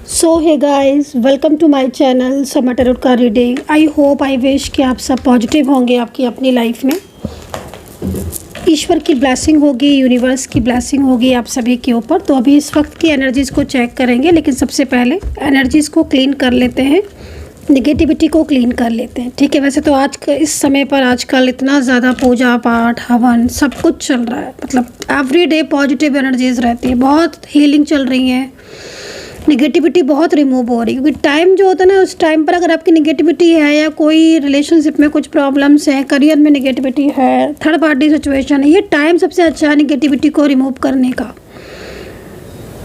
So hey guys, welcome to my channel Sama tarot का reading. I hope I wish कि आप सब positive होंगे आपकी अपनी लाइफ में। ईश्वर की ब्लेसिंग होगी, यूनिवर्स की ब्लेसिंग होगी आप सभी के ऊपर। तो अभी इस वक्त की एनर्जीज़ को चेक करेंगे, लेकिन सबसे पहले एनर्जीज़ को क्लीन कर लेते हैं, निगेटिविटी को क्लीन कर लेते हैं। ठीक है, वैसे तो आज इस समय पर आजकल इतना ज़्यादा पूजा पाठ हवन सब कुछ चल रहा है, मतलब एवरी डे पॉजिटिव एनर्जीज़ रहती है, बहुत हीलिंग चल रही है, निगेटिविटी बहुत रिमूव हो रही है। क्योंकि टाइम जो होता है ना, उस टाइम पर अगर आपकी निगेटिविटी है या कोई रिलेशनशिप में कुछ प्रॉब्लम्स हैं, करियर में निगेटिविटी है, थर्ड पार्टी सिचुएशन है, ये टाइम सबसे अच्छा है निगेटिविटी को रिमूव करने का।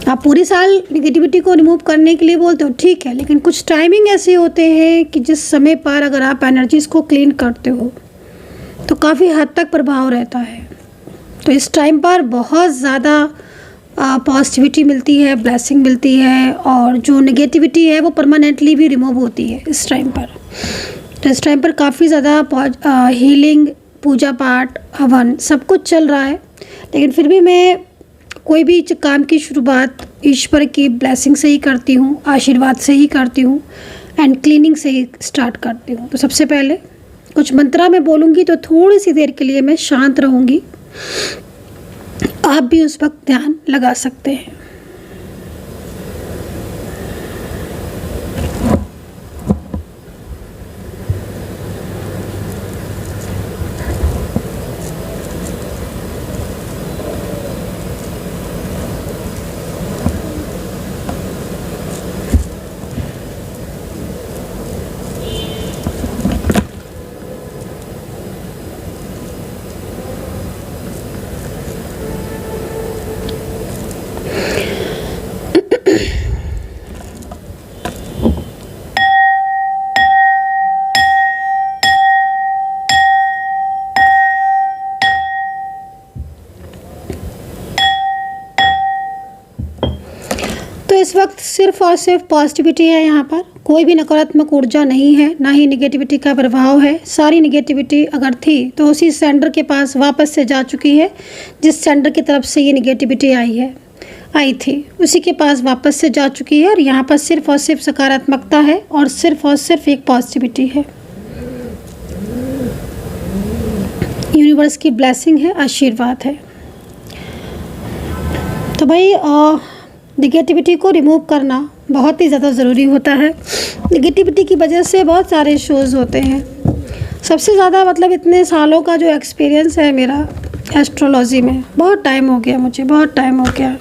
आप पूरी साल निगेटिविटी को रिमूव करने के लिए बोलते हो, ठीक है, लेकिन कुछ टाइमिंग ऐसे होते हैं कि जिस समय पर अगर आप एनर्जीज़ को क्लीन करते हो तो काफ़ी हद तक प्रभाव रहता है। तो इस टाइम पर बहुत ज़्यादा पॉजिटिविटी मिलती है, ब्लेसिंग मिलती है, और जो नेगेटिविटी है वो परमानेंटली भी रिमूव होती है इस टाइम पर। तो इस टाइम पर काफ़ी ज़्यादा हीलिंग, पूजा पाठ, हवन सब कुछ चल रहा है। लेकिन फिर भी मैं कोई भी काम की शुरुआत ईश्वर की ब्लेसिंग से ही करती हूँ, आशीर्वाद से ही करती हूँ, एंड क्लीनिंग से ही स्टार्ट करती हूँ। तो सबसे पहले कुछ मंत्रा मैं बोलूँगी तो थोड़ी सी देर के लिए मैं शांत रहूँगी, आप भी उस वक्त ध्यान लगा सकते हैं। तो इस वक्त सिर्फ और सिर्फ पॉजिटिविटी है, यहाँ पर कोई भी नकारात्मक ऊर्जा नहीं है, ना ही निगेटिविटी का प्रभाव है। सारी निगेटिविटी अगर थी तो उसी सेंडर के पास वापस से जा चुकी है, जिस सेंडर की तरफ से ये निगेटिविटी आई थी उसी के पास वापस से जा चुकी है। और यहाँ पर सिर्फ और सिर्फ सकारात्मकता है और सिर्फ एक पॉजिटिविटी है। यूनिवर्स की ब्लेसिंग है, आशीर्वाद है। तो भाई निगेटिविटी को रिमूव करना बहुत ही ज़्यादा ज़रूरी होता है। निगेटिविटी की वजह से बहुत सारे इश्यूज़ होते हैं। सबसे ज़्यादा मतलब इतने सालों का जो एक्सपीरियंस है मेरा एस्ट्रोलॉजी में, बहुत टाइम हो गया मुझे, बहुत टाइम हो गया।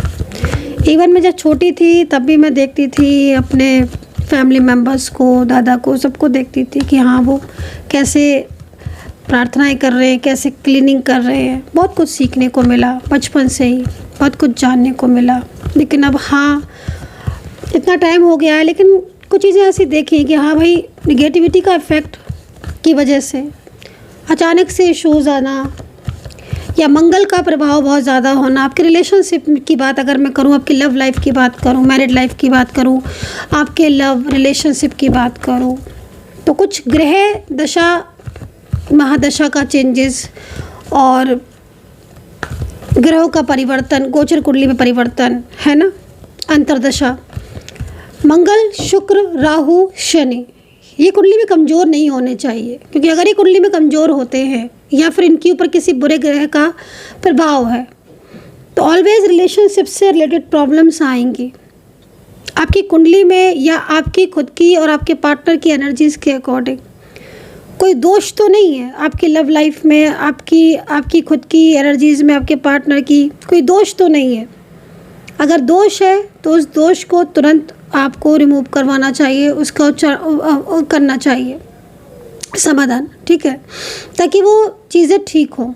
इवन मैं जब छोटी थी तब भी मैं देखती थी अपने फैमिली मेम्बर्स को, दादा को, सबको देखती थी कि हाँ वो कैसे प्रार्थनाएं कर रहे हैं, कैसे क्लीनिंग कर रहे हैं। बहुत कुछ सीखने को मिला बचपन से ही, बहुत कुछ जानने को मिला। लेकिन अब हाँ, इतना टाइम हो गया है, लेकिन कुछ चीज़ें ऐसी देखी कि हाँ भाई, निगेटिविटी का इफ़ेक्ट की वजह से अचानक से इश्यूज़ आना या मंगल का प्रभाव बहुत ज़्यादा होना। आपके रिलेशनशिप की बात अगर मैं करूँ, आपकी लव लाइफ की बात करूँ, मैरिड लाइफ की बात करूँ, आपके लव रिलेशनशिप की बात करूँ, तो कुछ ग्रह दशा महादशा का चेंजेस और ग्रहों का परिवर्तन, गोचर कुंडली में परिवर्तन है ना, अंतरदशा, मंगल, शुक्र, राहु, शनि, ये कुंडली में कमज़ोर नहीं होने चाहिए। क्योंकि अगर ये कुंडली में कमज़ोर होते हैं या फिर इनके ऊपर किसी बुरे ग्रह का प्रभाव है तो ऑलवेज रिलेशनशिप से रिलेटेड प्रॉब्लम्स आएंगी आपकी कुंडली में, या आपकी खुद की और आपके पार्टनर की एनर्जीज़ के अकॉर्डिंग। कोई दोष तो नहीं है आपकी लव लाइफ में, आपकी खुद की एनर्जीज़ में, आपके पार्टनर की कोई दोष तो नहीं है। अगर दोष है तो उस दोष को तुरंत आपको रिमूव करवाना चाहिए, उसका करना चाहिए समाधान, ठीक है, ताकि वो चीज़ें ठीक हो।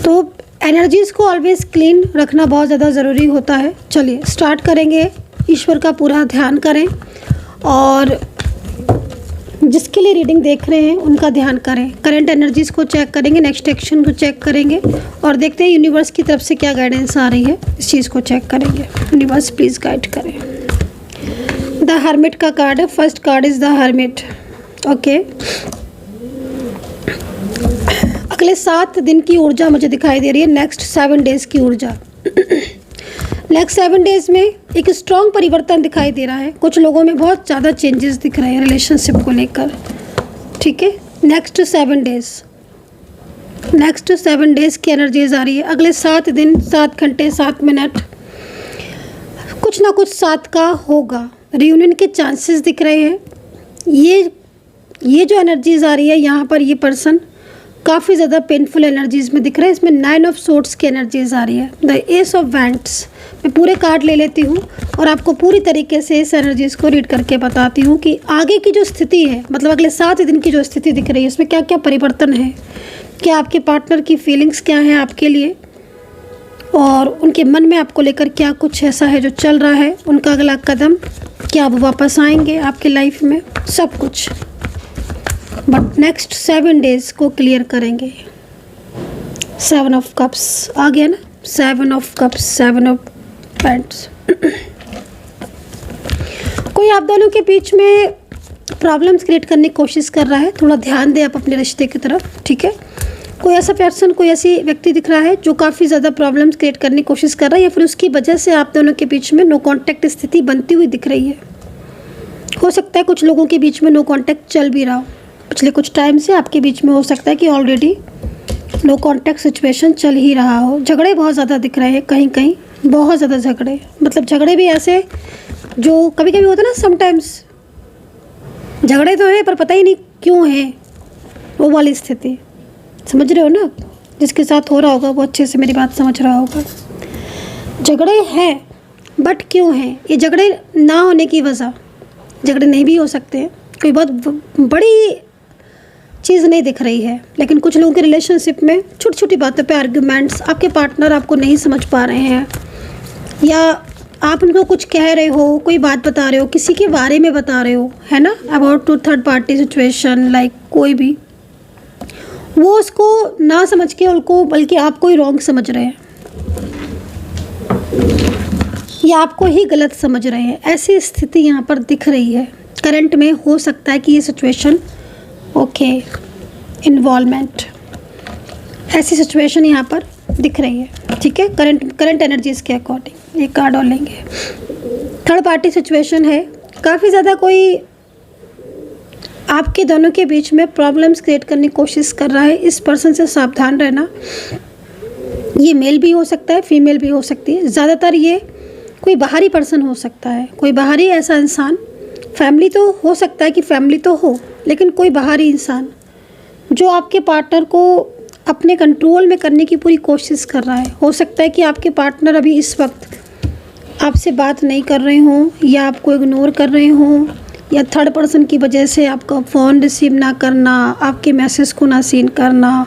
तो एनर्जीज़ को ऑलवेज क्लीन रखना बहुत ज़्यादा ज़रूरी होता है। चलिए स्टार्ट करेंगे। ईश्वर का पूरा ध्यान करें और जिसके लिए रीडिंग देख रहे हैं उनका ध्यान करें। करंट एनर्जीज़ को चेक करेंगे, नेक्स्ट एक्शन को चेक करेंगे और देखते हैं यूनिवर्स की तरफ से क्या गाइडेंस आ रही है, इस चीज़ को चेक करेंगे। यूनिवर्स प्लीज़ गाइड करें। द हर्मिट का कार्ड है, first card is the hermit. Okay, अगले 7 दिन की ऊर्जा मुझे दिखाई दे रही है, नेक्स्ट 7 डेज़ की ऊर्जा। नेक्स्ट 7 डेज़ में एक स्ट्रॉन्ग परिवर्तन दिखाई दे रहा है। कुछ लोगों में बहुत ज़्यादा चेंजेस दिख रहे हैं रिलेशनशिप को लेकर, ठीक है। नेक्स्ट 7 डेज़ की एनर्जीज आ रही है। अगले 7 दिन, 7 घंटे, 7 मिनट कुछ ना कुछ साथ का होगा। रियूनियन के चांसेस दिख रहे हैं। ये जो एनर्जीज आ रही है यहाँ पर, ये पर्सन काफ़ी ज़्यादा पेनफुल एनर्जीज में दिख रहा है। इसमें 9 ऑफ सोर्ड्स की एनर्जीज आ रही है। The S of wands. मैं पूरे कार्ड ले लेती हूँ और आपको पूरी तरीके से इस एनर्जीज को रीड करके बताती हूँ कि आगे की जो स्थिति है, मतलब अगले 7 दिन की जो स्थिति दिख रही है, इसमें क्या क्या परिवर्तन है, क्या आपके पार्टनर की फीलिंग्स क्या हैं आपके लिए, और उनके मन में आपको लेकर क्या कुछ ऐसा है जो चल रहा है, उनका अगला कदम, क्या वो वापस आएंगे आपकी लाइफ में, सब कुछ। बट नेक्स्ट 7 डेज़ को क्लियर करेंगे। 7 ऑफ कप्स आ गया ना, 7 ऑफ कप्स, 7 ऑफ पेंट्स। कोई आप दोनों के बीच में प्रॉब्लम्स क्रिएट करने की कोशिश कर रहा है। थोड़ा ध्यान दें आप अपने रिश्ते की तरफ, ठीक है। कोई ऐसा पर्सन, कोई ऐसी व्यक्ति दिख रहा है जो काफ़ी ज़्यादा प्रॉब्लम्स क्रिएट करने की कोशिश कर रहा है, या फिर उसकी वजह से आप दोनों के बीच में नो कांटेक्ट स्थिति बनती हुई दिख रही है। हो सकता है कुछ लोगों के बीच में नो कांटेक्ट चल भी रहा हो पिछले कुछ टाइम से। आपके बीच में हो सकता है कि ऑलरेडी नो कांटेक्ट सिचुएशन चल ही रहा हो। झगड़े बहुत ज़्यादा दिख रहे हैं, कहीं कहीं बहुत ज़्यादा झगड़े, मतलब झगड़े भी ऐसे जो कभी कभी होता है ना, समटाइम्स झगड़े तो है पर पता ही नहीं क्यों है, वो वाली स्थिति। समझ रहे हो ना, जिसके साथ हो रहा होगा वो अच्छे से मेरी बात समझ रहा होगा। झगड़े हैं बट क्यों हैं? ये झगड़े ना होने की वजह, झगड़े नहीं भी हो सकते हैं, कोई बहुत बड़ी चीज़ नहीं दिख रही है, लेकिन कुछ लोगों के रिलेशनशिप में छोटी छोटी बातों पे आर्ग्यूमेंट्स, आपके पार्टनर आपको नहीं समझ पा रहे हैं, या आप उनको कुछ कह रहे हो, कोई बात बता रहे हो, किसी के बारे में बता रहे हो, है ना, about to third party situation, like कोई भी, वो उसको ना समझ के उनको बल्कि आपको ही रॉन्ग समझ रहे हैं या आपको ही गलत समझ रहे हैं। ऐसी स्थिति यहाँ पर दिख रही है। करंट में हो सकता है कि ये सिचुएशन, ओके, इन्वॉल्वमेंट, ऐसी सिचुएशन यहाँ पर दिख रही है, ठीक है। करंट एनर्जीज के अकॉर्डिंग एक कार्ड और लेंगे। थर्ड पार्टी सिचुएशन है, काफ़ी ज़्यादा कोई आपके दोनों के बीच में प्रॉब्लम्स क्रिएट करने की कोशिश कर रहा है। इस पर्सन से सावधान रहना। ये मेल भी हो सकता है, फीमेल भी हो सकती है। ज़्यादातर ये कोई बाहरी पर्सन हो सकता है, कोई बाहरी ऐसा इंसान। फैमिली तो हो सकता है कि फैमिली तो हो, लेकिन कोई बाहरी इंसान जो आपके पार्टनर को अपने कंट्रोल में करने की पूरी कोशिश कर रहा है। हो सकता है कि आपके पार्टनर अभी इस वक्त आपसे बात नहीं कर रहे हों, या आपको इग्नोर कर रहे हों, या थर्ड पर्सन की वजह से आपका फ़ोन रिसीव ना करना, आपके मैसेज को ना सीन करना,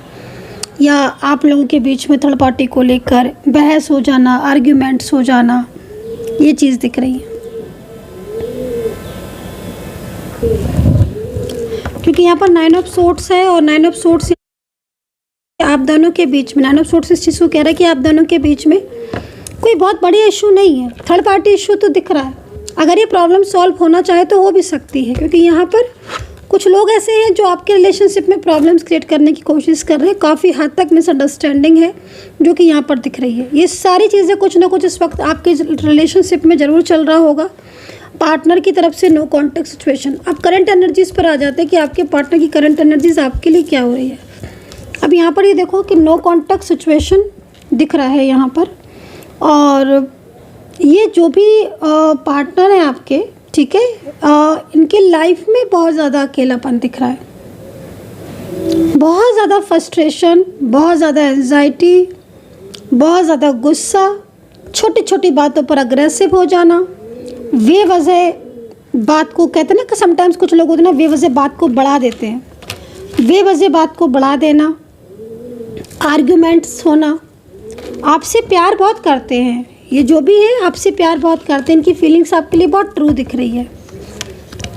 या आप लोगों के बीच में थर्ड पार्टी को लेकर बहस हो जाना, आर्ग्यूमेंट्स हो जाना, ये चीज़ दिख रही है। क्योंकि यहाँ पर 9 ऑफ सोर्ड्स है, और 9 ऑफ सोर्ड्स आप दोनों के बीच में, 9 ऑफ सोर्ड्स इस चीज़ को कह रहा है कि आप दोनों के बीच में कोई बहुत बड़ी इशू नहीं है। थर्ड पार्टी इशू तो दिख रहा है। अगर ये प्रॉब्लम सॉल्व होना चाहे तो हो भी सकती है, क्योंकि यहाँ पर कुछ लोग ऐसे हैं जो आपके रिलेशनशिप में प्रॉब्लम्स क्रिएट करने की कोशिश कर रहे हैं। काफ़ी हद तक मिसअंडरस्टैंडिंग है जो कि यहाँ पर दिख रही है। ये सारी चीज़ें कुछ ना कुछ इस वक्त आपके रिलेशनशिप में ज़रूर चल रहा होगा। पार्टनर की तरफ से नो कॉन्टेक्ट सिचुएशन। अब करंट एनर्जीज़ पर आ जाते हैं कि आपके पार्टनर की करंट एनर्जीज़ आपके लिए क्या हो रही है। अब यहाँ पर ये देखो कि नो कॉन्टेक्ट सिचुएशन दिख रहा है यहाँ पर, और ये जो भी पार्टनर है आपके, ठीक है, इनके लाइफ में बहुत ज़्यादा अकेलापन दिख रहा है, बहुत ज़्यादा फ्रस्ट्रेशन, बहुत ज़्यादा एंजाइटी, बहुत ज़्यादा गुस्सा, छोटी छोटी बातों पर अग्रेसिव हो जाना, बेवजह बात को, कहते हैं ना कि समटाइम्स कुछ लोग होते हैं ना बेवजह बात को बढ़ा देते हैं, बेवजह बात को बढ़ा देना, आर्ग्यूमेंट्स होना। आपसे प्यार बहुत करते हैं, ये जो भी है आपसे प्यार बहुत करते हैं, इनकी फीलिंग्स आपके लिए बहुत ट्रू दिख रही है,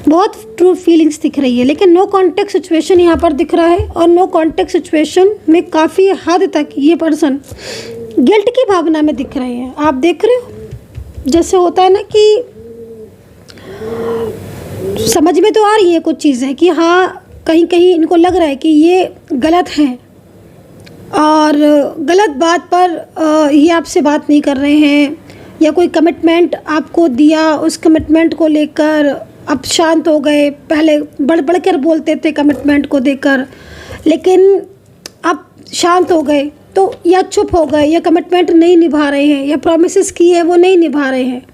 बहुत ट्रू फीलिंग्स दिख रही है। लेकिन नो कॉन्टेक्ट सिचुएशन यहाँ पर दिख रहा है, और नो कॉन्टेक्ट सिचुएशन में काफ़ी हद तक ये पर्सन गिल्ट की भावना में दिख रहे हैं। आप देख रहे हो, जैसे होता है ना कि समझ में तो आ रही है कुछ चीज़ें कि हाँ कहीं कहीं इनको लग रहा है कि ये गलत हैं, और गलत बात पर ये आपसे बात नहीं कर रहे हैं, या कोई कमिटमेंट आपको दिया, उस कमिटमेंट को लेकर अब शांत हो गए। पहले बढ़ बढ़ कर बोलते थे कमिटमेंट को देकर, लेकिन अब शांत हो गए, तो या चुप हो गए, या कमिटमेंट नहीं निभा रहे हैं, या प्रॉमिसेस किए वो नहीं निभा रहे हैं।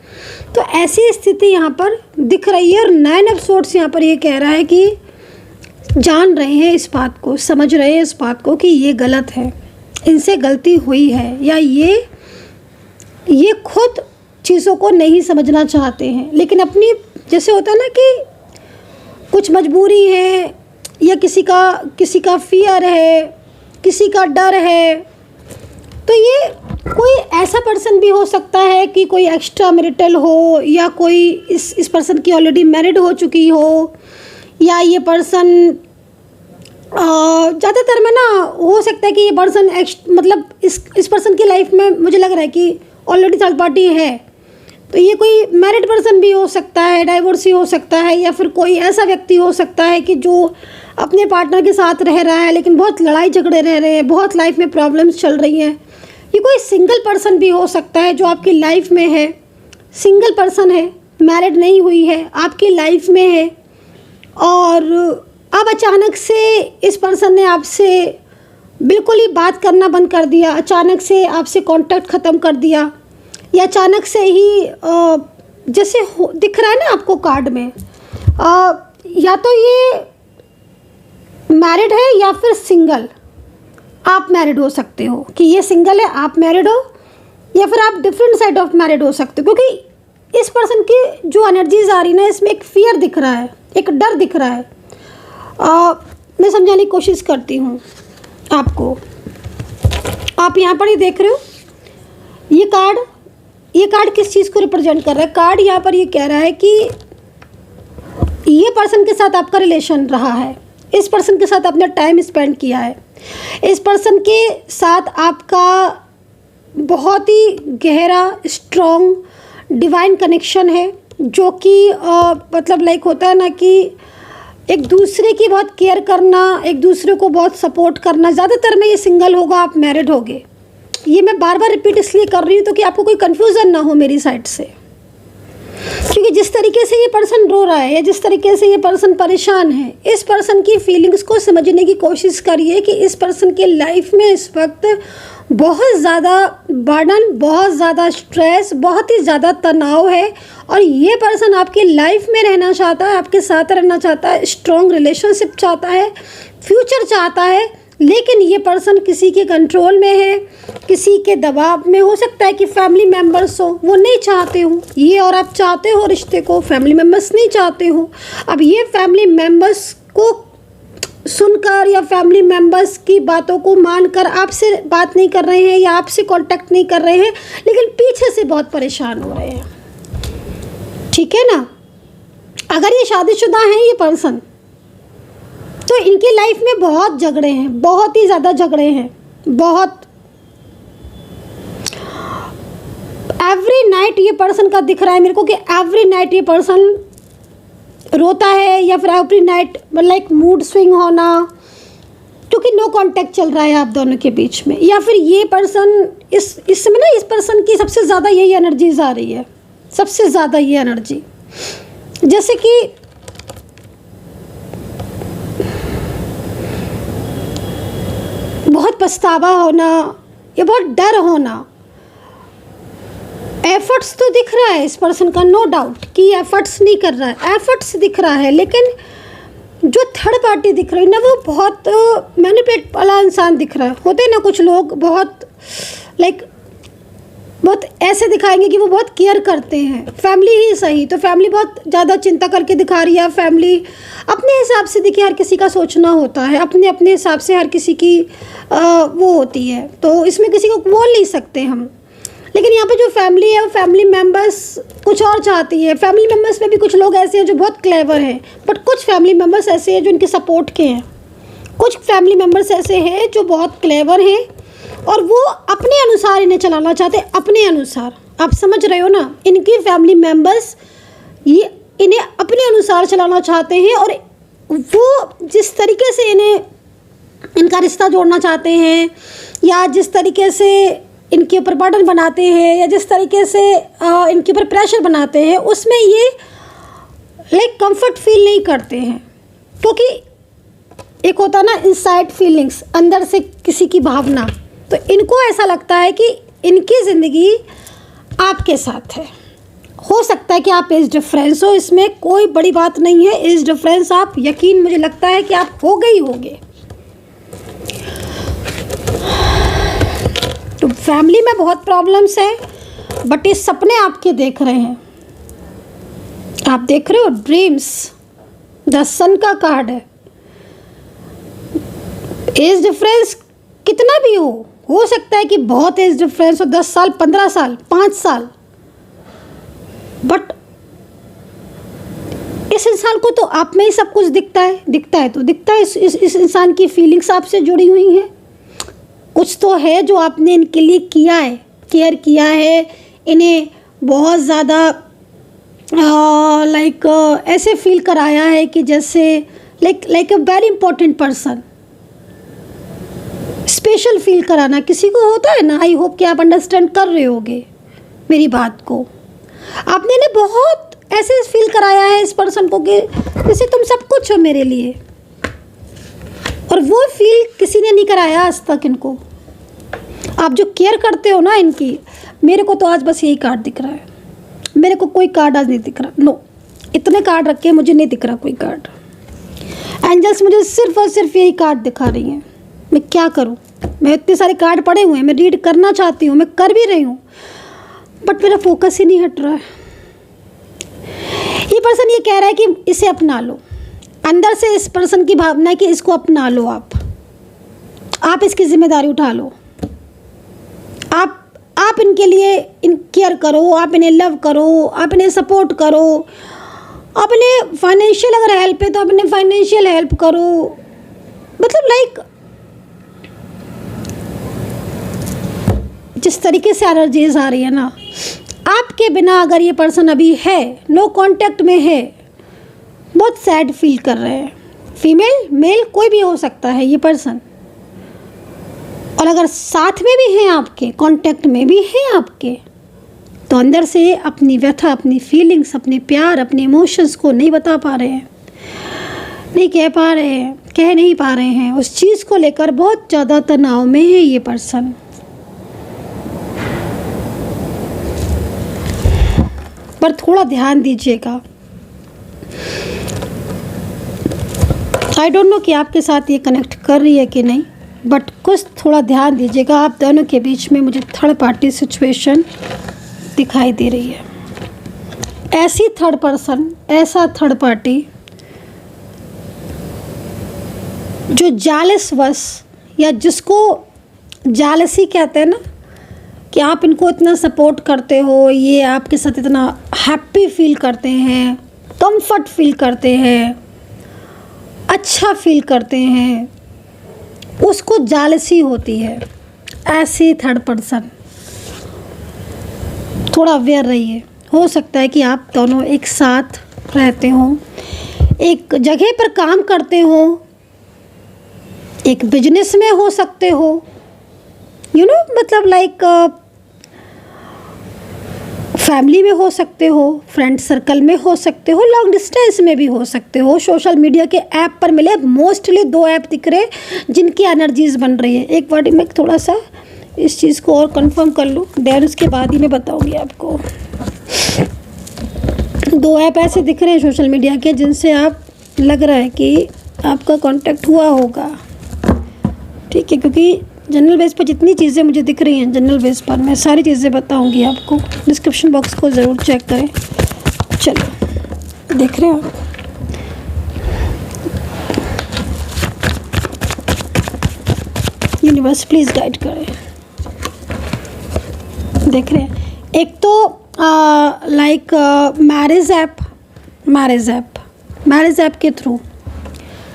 तो ऐसी स्थिति यहाँ पर दिख रही है। और 9 ऑफ सोर्ड्स यहाँ पर ये कह रहा है कि जान रहे हैं इस बात को, समझ रहे हैं इस बात को कि ये गलत है, इनसे गलती हुई है, या ये खुद चीज़ों को नहीं समझना चाहते हैं, लेकिन अपनी, जैसे होता है ना कि कुछ मजबूरी है, या किसी का फियर है, किसी का डर है। तो ये कोई ऐसा पर्सन भी हो सकता है कि कोई एक्स्ट्रा मैरिटल हो, या कोई इस पर्सन की ऑलरेडी मैरिड हो चुकी हो, या ये पर्सन ज़्यादातर में ना हो सकता है कि ये पर्सन मतलब इस पर्सन की लाइफ में मुझे लग रहा है कि ऑलरेडी थर्ड पार्टी है। तो ये कोई मैरिड पर्सन भी हो सकता है, डाइवोर्सी हो सकता है, या फिर कोई ऐसा व्यक्ति हो सकता है कि जो अपने पार्टनर के साथ रह रहा है लेकिन बहुत लड़ाई झगड़े रह रहे हैं, बहुत लाइफ में प्रॉब्लम्स चल रही हैं। ये कोई सिंगल पर्सन भी हो सकता है जो आपकी लाइफ में है, सिंगल पर्सन है, मैरिड नहीं हुई है, आपकी लाइफ में है, और अब अचानक से इस पर्सन ने आपसे बिल्कुल ही बात करना बंद कर दिया, अचानक से आपसे कांटेक्ट ख़त्म कर दिया, या अचानक से ही जैसे दिख रहा है ना आपको कार्ड में, या तो ये मैरिड है या फिर सिंगल। आप मैरिड हो सकते हो कि ये सिंगल है, आप मैरिड हो, या फिर आप डिफरेंट साइड ऑफ मैरिड हो सकते हो, क्योंकि इस पर्सन की जो एनर्जीज आ रही ना, इसमें एक फियर दिख रहा है, एक डर दिख रहा है। मैं समझाने की कोशिश करती हूँ आपको। आप यहाँ पर ही देख रहे हो, ये कार्ड किस चीज़ को रिप्रेजेंट कर रहा है? कार्ड यहाँ पर ये कह रहा है कि ये पर्सन के साथ आपका रिलेशन रहा है, इस पर्सन के साथ आपने टाइम स्पेंड किया है, इस पर्सन के साथ आपका बहुत ही गहरा स्ट्रॉन्ग डिवाइन कनेक्शन है, जो कि मतलब लाइक होता है ना कि एक दूसरे की बहुत केयर करना, एक दूसरे को बहुत सपोर्ट करना। ज़्यादातर में ये सिंगल होगा, आप मैरिड होगे। ये मैं बार बार रिपीट इसलिए कर रही हूँ तो कि आपको कोई कन्फ्यूज़न ना हो मेरी साइड से, क्योंकि जिस तरीके से ये पर्सन रो रहा है या जिस तरीके से ये पर्सन परेशान है, इस पर्सन की फीलिंग्स को समझने की कोशिश करिए कि इस पर्सन की लाइफ में इस वक्त बहुत ज़्यादा बर्डन, बहुत ज़्यादा स्ट्रेस, बहुत ही ज़्यादा तनाव है, और ये पर्सन आपकी लाइफ में रहना चाहता है, आपके साथ रहना चाहता है, स्ट्रॉन्ग रिलेशनशिप चाहता है, फ्यूचर चाहता है, लेकिन ये पर्सन किसी के कंट्रोल में है, किसी के दबाव में। हो सकता है कि फैमिली मेम्बर्स हो, वो नहीं चाहते हो ये, और आप चाहते हो रिश्ते को, फैमिली मेम्बर्स नहीं चाहते हो। अब ये फैमिली मेम्बर्स को सुनकर या फैमिली मेम्बर्स की बातों को मानकर आपसे बात नहीं कर रहे हैं या आपसे कांटेक्ट नहीं कर रहे हैं, लेकिन पीछे से बहुत परेशान हो रहे हैं। ठीक है ना? अगर ये शादीशुदा हैं ये पर्सन, तो इनकी लाइफ में बहुत झगड़े हैं, बहुत ही ज़्यादा झगड़े हैं, बहुत। एवरी नाइट ये पर्सन का दिख रहा है मेरे को कि एवरी नाइट ये पर्सन रोता है, या फिर every night like mood swing होना, क्योंकि नो कांटेक्ट चल रहा है आप दोनों के बीच में। या फिर ये पर्सन इस समय ना, इस पर्सन की सबसे ज़्यादा यही एनर्जीज आ रही है, सबसे ज़्यादा ये एनर्जी, जैसे कि बहुत पछतावा होना या बहुत डर होना। एफर्ट्स तो दिख रहा है इस पर्सन का, नो डाउट कि एफर्ट्स नहीं कर रहा है, एफर्ट्स दिख रहा है, लेकिन जो थर्ड पार्टी दिख रही है ना, वो बहुत मैनिपुलेट वाला इंसान दिख रहा है। होते हैं ना कुछ लोग बहुत लाइक बहुत ऐसे दिखाएंगे कि वो बहुत केयर करते हैं, फैमिली ही सही, तो फैमिली बहुत ज़्यादा चिंता करके दिखा रही है। फैमिली अपने हिसाब से, देखिए हर किसी का सोचना होता है, अपने अपने हिसाब से हर किसी की वो होती है, तो इसमें किसी को बोल नहीं सकते हम। लेकिन यहाँ पे जो फैमिली है, वो फैमिली मेम्बर्स कुछ और चाहती है। फैमिली मेम्बर्स में भी कुछ लोग ऐसे हैं जो बहुत क्लेवर हैं, बट कुछ फैमिली मेम्बर्स ऐसे हैं जो इनके सपोर्ट के हैं। कुछ फैमिली मेम्बर्स ऐसे हैं जो बहुत क्लेवर हैं और वो अपने अनुसार इन्हें चलाना चाहते हैं, अपने अनुसार। आप समझ रहे हो ना? इनकी फैमिली मेम्बर्स ये इन्हें अपने अनुसार चलाना चाहते हैं, और वो जिस तरीके से इनका रिश्ता जोड़ना चाहते हैं, या जिस तरीके से इनके ऊपर बर्डन बनाते हैं या जिस तरीके से इनके ऊपर प्रेशर बनाते हैं, उसमें ये लाइक कंफर्ट फील नहीं करते हैं। क्योंकि एक होता ना इनसाइड फीलिंग्स, अंदर से किसी की भावना, तो इनको ऐसा लगता है कि इनकी ज़िंदगी आपके साथ है। हो सकता है कि आप एज डिफरेंस हो, इसमें कोई बड़ी बात नहीं है। एज डिफरेंस आप यकीन मुझे लगता है कि आप हो गए ही होंगे। तो फैमिली में बहुत प्रॉब्लम्स है, बट ये सपने आपके देख रहे हैं। आप देख रहे हो ड्रीम्स, द सन का कार्ड है। एज डिफरेंस कितना भी हो सकता है कि बहुत एज डिफरेंस हो, 10 साल, 15 साल, 5 साल, बट इस इंसान को तो आप में ही सब कुछ दिखता है। इस इंसान की फीलिंग्स आपसे जुड़ी हुई हैं। कुछ तो है जो आपने इनके लिए किया है, केयर किया है, इन्हें बहुत ज़्यादा लाइक ऐसे फील कराया है कि जैसे like a very important person, special feel कराना किसी को होता है ना। आई होप कि आप अंडरस्टैंड कर रहे होगे मेरी बात को। आपने इन्हें बहुत ऐसे फील कराया है इस पर्सन को कि जैसे तुम सब कुछ हो मेरे लिए, और वो फील किसी ने नहीं कराया आज तक इनको। आप जो केयर करते हो ना इनकी, मेरे को तो आज बस यही कार्ड दिख रहा है। मेरे को कोई कार्ड आज नहीं दिख रहा। नो, इतने कार्ड रखे मुझे नहीं दिख रहा कोई कार्ड। एंजल्स मुझे सिर्फ और सिर्फ यही कार्ड दिखा रही हैं। मैं क्या करूं? मैं इतने सारे कार्ड पड़े हुए हैं, मैं रीड करना चाहती हूँ, मैं कर भी रही हूँ, बट मेरा फोकस ही नहीं हट रहा है। ये पर्सन ये कह रहा है कि इसे अपना लो। अंदर से इस पर्सन की भावना है कि इसको अपना लो, आप इसकी जिम्मेदारी उठा लो। आप इनके लिए केयर करो, आप इन्हें लव करो, आप इन्हें सपोर्ट करो, आप इन्हें फाइनेंशियल अगर हेल्प है तो आप इन्हें फाइनेंशियल हेल्प करो। मतलब लाइक जिस तरीके से एनर्जीज आ रही है ना, आपके बिना अगर ये पर्सन अभी है, नो कांटेक्ट में है, बहुत सैड फील कर रहे हैं। फीमेल मेल कोई भी हो सकता है ये पर्सन, और अगर साथ में भी हैं आपके, कांटेक्ट में भी हैं आपके, तो अंदर से अपनी व्यथा, अपनी फीलिंग्स, अपने प्यार, अपने इमोशंस को नहीं बता पा रहे हैं, नहीं कह पा रहे हैं, कह नहीं पा रहे हैं। उस चीज़ को लेकर बहुत ज़्यादा तनाव में है ये पर्सन। पर थोड़ा ध्यान दीजिएगा। आई डोंट नो कि आपके साथ ये कनेक्ट कर रही है कि नहीं, बट कुछ थोड़ा ध्यान दीजिएगा। आप दोनों के बीच में मुझे थर्ड पार्टी सिचुएशन दिखाई दे रही है। ऐसी थर्ड पर्सन, ऐसा थर्ड पार्टी जो जालस वश, या जिसको जालसी कहते हैं ना, कि आप इनको इतना सपोर्ट करते हो, ये आपके साथ इतना हैप्पी फील करते हैं, कंफर्ट फील करते हैं, अच्छा फील करते हैं, उसको जालसी होती है। ऐसी थर्ड पर्सन थोड़ा अवेयर रहिए। हो सकता है कि आप दोनों एक साथ रहते हो, एक जगह पर काम करते हो, एक बिजनेस में हो सकते हो, मतलब लाइक फैमिली में हो सकते हो, फ्रेंड सर्कल में हो सकते हो, लॉन्ग डिस्टेंस में भी हो सकते हो, सोशल मीडिया के ऐप पर मिले। मोस्टली 2 ऐप दिख रहे जिनकी एनर्जीज बन रही है। एक बार मैं थोड़ा सा इस चीज़ को और कंफर्म कर लूँ, देन उसके बाद ही मैं बताऊँगी आपको। 2 ऐप ऐसे दिख रहे हैं सोशल मीडिया के जिनसे आप लग रहा है कि आपका कांटेक्ट हुआ होगा, ठीक है। क्योंकि जनरल बेस पर जितनी चीज़ें मुझे दिख रही हैं, जनरल बेस पर मैं सारी चीज़ें बताऊंगी आपको। डिस्क्रिप्शन बॉक्स को ज़रूर चेक करें। चलो, देख रहे हो आप, यूनिवर्स प्लीज़ गाइड करें। देख रहे हैं, एक तो लाइक मैरिज ऐप के थ्रू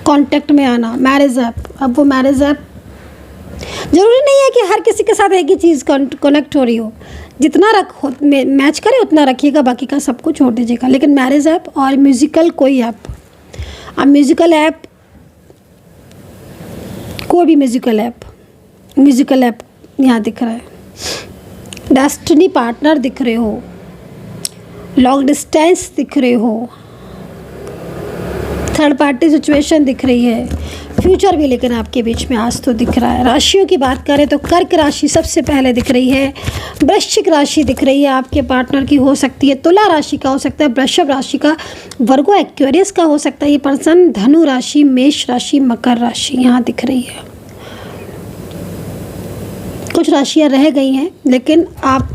कांटेक्ट में आना। मैरिज ऐप, अब वो मैरिज ऐप ज़रूरी नहीं है कि हर किसी के साथ एक ही चीज़ कनेक्ट हो रही हो। जितना मैच करे उतना रखिएगा, बाकी का सब कुछ छोड़ दीजिएगा। लेकिन मैरिज ऐप और म्यूज़िकल कोई ऐप, अब म्यूज़िकल ऐप, कोई भी म्यूज़िकल ऐप यहाँ दिख रहा है। डेस्टिनी पार्टनर दिख रहे हो, लॉन्ग डिस्टेंस दिख रहे हो, थर्ड पार्टी सिचुएशन दिख रही है, फ्यूचर भी लेकिन आपके बीच में आज तो दिख रहा है। राशियों की बात करें तो कर्क राशि सबसे पहले दिख रही है, वृश्चिक राशि दिख रही है आपके पार्टनर की, हो सकती है तुला राशि का, हो सकता है वृषभ राशि का, वर्गो एक्वेरियस का हो सकता है ये पर्सन, धनु राशि, मेष राशि, मकर राशि यहाँ दिख रही है। कुछ राशियाँ रह गई हैं लेकिन आप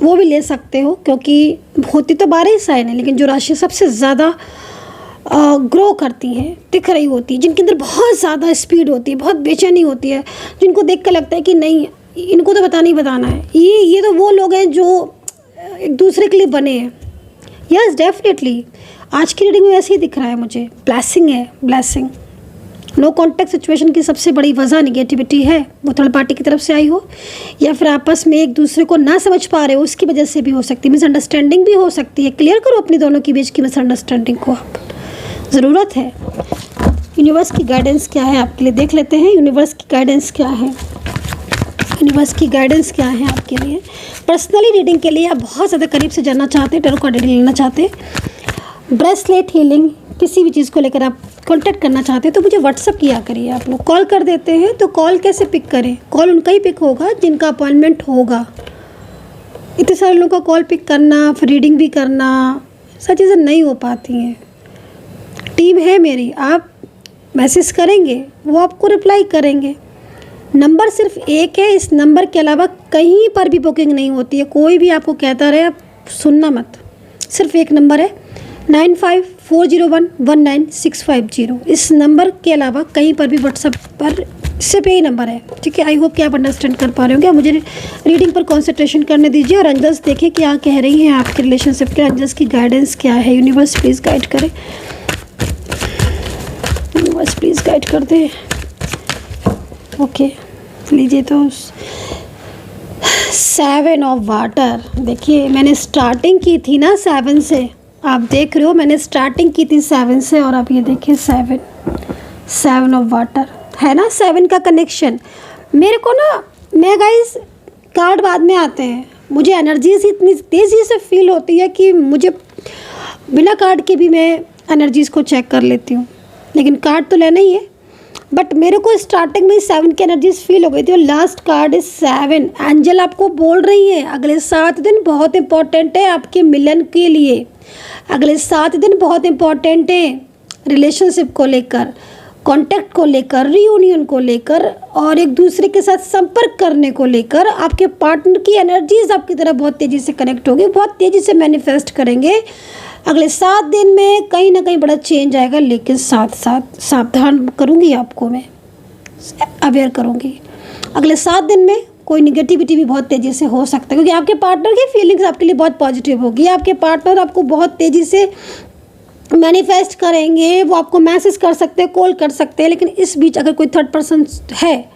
वो भी ले सकते हो, क्योंकि होती तो 12 ही साइन है, लेकिन जो राशि सबसे ज़्यादा ग्रो करती है, दिख रही होती है, जिनके अंदर बहुत ज़्यादा स्पीड होती है, बहुत बेचैनी होती है, जिनको देख कर लगता है कि नहीं इनको तो बताना ही बताना है, ये तो वो लोग हैं जो एक दूसरे के लिए बने हैं। यस डेफिनेटली आज की रीडिंग में ऐसे ही दिख रहा है मुझे, ब्लेसिंग है, ब्लेसिंग। नो कॉन्टैक्ट सिचुएशन की सबसे बड़ी वजह निगेटिविटी है, वो थर्ड पार्टी की तरफ से आई हो या फिर आपस में एक दूसरे को ना समझ पा रहे हो उसकी वजह से भी हो सकती है, मिसअंडरस्टैंडिंग भी हो सकती है। क्लियर करो अपनी दोनों के बीच की मिसअंडरस्टैंडिंग को, आप ज़रूरत है। यूनिवर्स की गाइडेंस क्या है आपके लिए देख लेते हैं। यूनिवर्स की गाइडेंस क्या है, यूनिवर्स की गाइडेंस क्या है आपके लिए। पर्सनली रीडिंग के लिए आप बहुत ज़्यादा करीब से जानना चाहते हैं, टैरो कार्ड रीडिंग लेना चाहते हैं, ब्रेसलेट हीलिंग, किसी भी चीज़ को लेकर आप कांटेक्ट करना चाहते हैं तो मुझे व्हाट्सअप किया करिए। आप लोग कॉल कर देते हैं तो कॉल कैसे पिक करें, कॉल उनका ही पिक होगा जिनका अपॉइंटमेंट होगा। इतने सारे लोगों का कॉल पिक करना, फिर रीडिंग भी करना, सब चीज़ें नहीं हो पाती हैं। टीम है मेरी, आप मैसेज करेंगे वो आपको रिप्लाई करेंगे। नंबर सिर्फ एक है, इस नंबर के अलावा कहीं पर भी बुकिंग नहीं होती है। कोई भी आपको कहता रहे आप सुनना मत, सिर्फ एक नंबर है 9540119650। इस नंबर के अलावा कहीं पर भी व्हाट्सएप पर सिर्फ यही नंबर है, ठीक है। आई होप कि आप अंडरस्टैंड कर पा रहे होंगे। मुझे रीडिंग पर कॉन्सेंट्रेशन करने दीजिए और एंजल्स देखें क्या कह रही हैं आपके रिलेशनशिप के, एंजल्स की गाइडेंस क्या है। यूनिवर्स प्लीज़ गाइड करें, यूनिवर्स प्लीज़ गाइड कर दे। ओके लीजिए तो 7 ऑफ वाटर, देखिए मैंने स्टार्टिंग की थी ना 7 से, आप देख रहे हो मैंने स्टार्टिंग की थी 7 से और अब ये देखिए 7 ऑफ वाटर है ना, 7 का कनेक्शन। मेरे को ना, मैं गाइस कार्ड बाद में आते हैं, मुझे एनर्जीज इतनी तेज़ी से फील होती है कि मुझे बिना कार्ड के भी मैं एनर्जीज़ को चेक कर लेती हूँ, लेकिन कार्ड तो लेना ही है। बट मेरे को स्टार्टिंग में 7 की एनर्जीज फील हो गई थी और लास्ट कार्ड इज 7। एंजल आपको बोल रही है अगले 7 दिन बहुत इंपॉर्टेंट है आपके मिलन के लिए, अगले 7 दिन बहुत इंपॉर्टेंट है रिलेशनशिप को लेकर, कांटेक्ट को लेकर, रीयूनियन को लेकर और एक दूसरे के साथ संपर्क करने को लेकर। आपके पार्टनर की एनर्जीज आपकी तरफ बहुत तेज़ी से कनेक्ट होगी, बहुत तेज़ी से मैनिफेस्ट करेंगे। अगले 7 दिन में कहीं ना कहीं बड़ा चेंज आएगा, लेकिन साथ साथ सावधान करूँगी आपको, मैं अवेयर करूँगी। अगले 7 दिन में कोई निगेटिविटी भी बहुत तेज़ी से हो सकता है, क्योंकि आपके पार्टनर की फीलिंग्स आपके लिए बहुत पॉजिटिव होगी। आपके पार्टनर आपको बहुत तेज़ी से मैनिफेस्ट करेंगे, वो आपको मैसेज कर सकते हैं, कॉल कर सकते हैं, लेकिन इस बीच अगर कोई थर्ड पर्सन है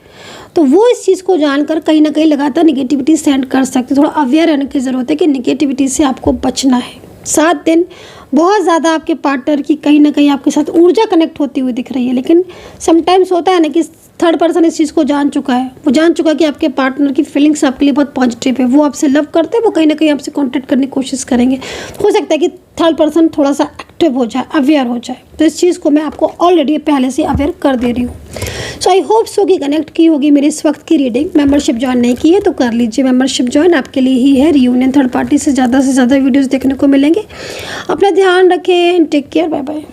तो वो इस चीज़ को जानकर कहीं ना कहीं लगातार निगेटिविटी सेंड कर सकते हैं। थोड़ा अवेयर रहने की ज़रूरत है कि निगेटिविटी से आपको बचना है। 7 दिन बहुत ज़्यादा आपके पार्टनर की कहीं ना कहीं आपके साथ ऊर्जा कनेक्ट होती हुई दिख रही है, लेकिन समटाइम्स होता है ना कि थर्ड पर्सन इस चीज़ को जान चुका है, वो जान चुका है कि आपके पार्टनर की फीलिंग्स आपके लिए बहुत पॉजिटिव है, वो आपसे लव करते हैं, वो कहीं ना कहीं आपसे कांटेक्ट करने की कोशिश करेंगे। हो सकता है कि थर्ड पर्सन थोड़ा सा एक्टिव हो जाए, अवेयर हो जाए, तो इस चीज़ को मैं आपको ऑलरेडी पहले से अवेयर कर दे रही हूँ। सो आई होप सो कि कनेक्ट की होगी मेरी इस वक्त की रीडिंग। मेंबरशिप ज्वाइन नहीं की है तो कर लीजिए, मेंबरशिप ज्वाइन आपके लिए ही है। रियूनियन थर्ड पार्टी से ज़्यादा वीडियोज़ देखने को मिलेंगे। अपना ध्यान रखें, टेक केयर, बाय बाय।